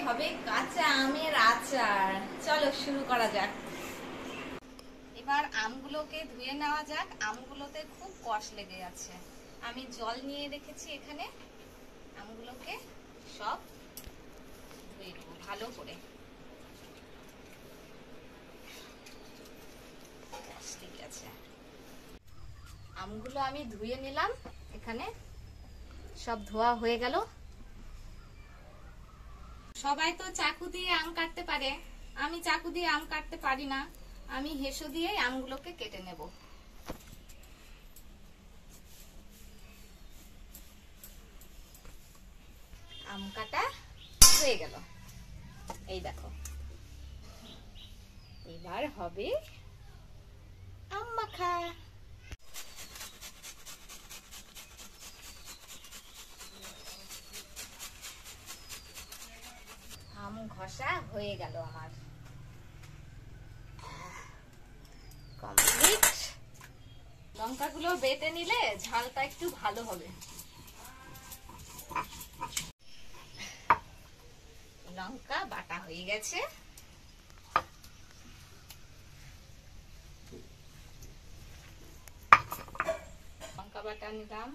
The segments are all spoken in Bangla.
হবে কাঁচা আমের আচার। চলো শুরু করা যাক। এবার আমগুলোকে ধুয়ে নেওয়া যাক। আমগুলোতে খুব কষ লেগে আছে। আমি জল নিয়ে রেখেছি এখানে। আমগুলোকে সব ধুয়ে নেব ভালো করে। আমগুলো আমি ধুয়ে নিলাম। এখানে সব ধোয়া হয়ে গেল। সবাই তো চাকু দিয়ে আম কাটতে পারে, আমি চাকু দিয়ে আম কাটতে পারি না। আমি হেসো দিয়ে আমগুলোকে কেটে নেব। আম কাটা হয়ে গেল। এই দেখো, এবার হবে আম মাখা। আম ঘষা হয়ে গেল আমার, কমপ্লিট। লঙ্কাগুলো বেটে নিলে ঝালটা একটু ভালো হবে। লঙ্কা বাটা হয়ে গেছে। লঙ্কা বাটা নিলাম।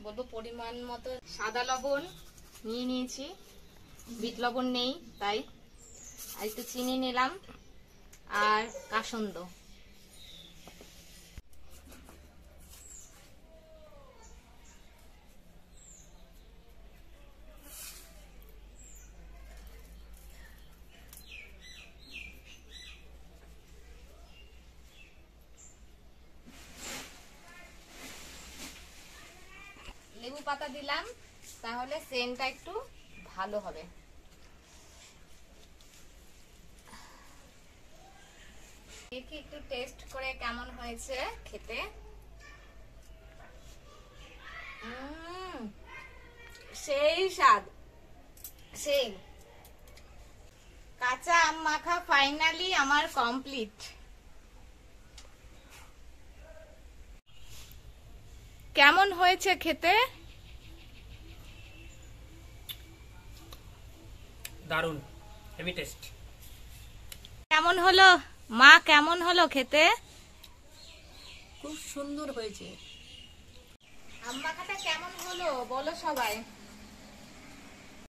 বলবো পরিমাণ মতো সাদা লবণ নিয়ে নিয়েছি, বিট লবণ নেই তাই। আর একটু চিনি নিলাম আর কাসন্দ। লেবু পাতা দিলাম, তাহলে সেন্টটা একটু ভালো হবে। দেখি একটু টেস্ট করে কেমন হয়েছে খেতে। সেই স্বাদ, সেই। কাঁচা আম মাখা ফাইনালি আমার কমপ্লিট। কেমন হয়েছে খেতে? দারুন, হেভি টেস্ট। কেমন হলো মা, কেমন হলো খেতে? খুব সুন্দর হয়েছে। আম মাখাটা কেমন হলো বলো সবাই।